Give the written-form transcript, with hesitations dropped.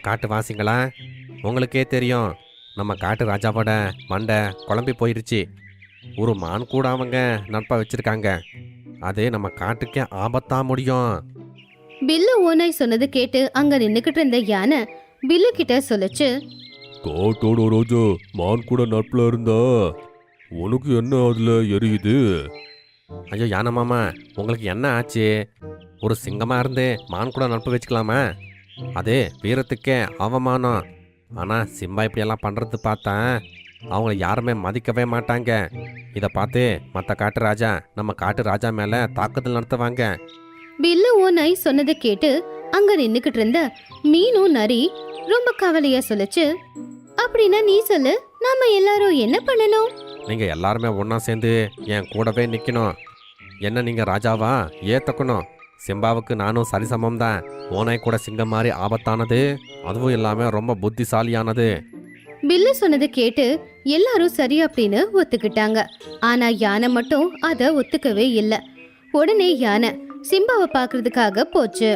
காட்டுவாசிங்களா, உங்களுக்கே தெரியும் நம்ம காட்டு ராஜாவோட மண்டை குழம்பி போயிருச்சு. ஒரு மான் கூட அவங்க நட்பா வச்சிருக்காங்க. அது நம்ம காட்டுக்கே ஆபத்தா முடியும். பில்லு ஓநாய் சொன்னது கேட்டு அங்க நின்னுக்கிட்டு இருந்த யானை பில்லு கிட்ட சொல்லுச்சு. காட்டோட ராஜா மான் கூட நட்புல இருந்தா உனக்கு என்ன அதுல எரியுது? ஐயோ யானை மாமா, உங்களுக்கு என்ன ஆச்சு? ஒரு சிங்கமா இருந்து மான் கூட நட்பு வச்சுக்கலாமா? அது வீரத்துக்கே அவமானம். ஆனா சிம்பா இப்படியெல்லாம் பண்றது பார்த்தா அவங்க யாருமே மதிக்கவே மாட்டாங்க. இதை பார்த்து மற்ற காட்டு ராஜா நம்ம காட்டு ராஜா மேல தாக்குதல் நடத்துவாங்க. பில்லு ஓநாய் சொன்னதை கேட்டு அங்க நின்னுக்கிட்டு இருந்த மீனும் நரி ரொம்ப கவலையா சொல்லுச்சு. அப்படின்னா நீ சொல்லு, நாம எல்லாரும் என்ன பண்ணணும்? நீங்க எல்லாருமே ஒண்ணா சேர்ந்து என் கூடவே நிக்கணும். என்ன நீங்க ராஜாவா ஏத்துக்கணும். சிம்பாவுக்கு நானும் சரிசமம் தான். ஓனாய் கூட சிங்கம் மாதிரி ஆபத்தானது, அதுவும் இல்லாம ரொம்ப புத்திசாலியானது. பில்லு சொன்னதை கேட்டு எல்லாரும் சரி அப்படின்னு ஒத்துக்கிட்டாங்க. ஆனா யானை மட்டும் அத ஒத்துக்கவே இல்லை. உடனே யானை சிம்பாவை பாக்குறதுக்காக போச்சு.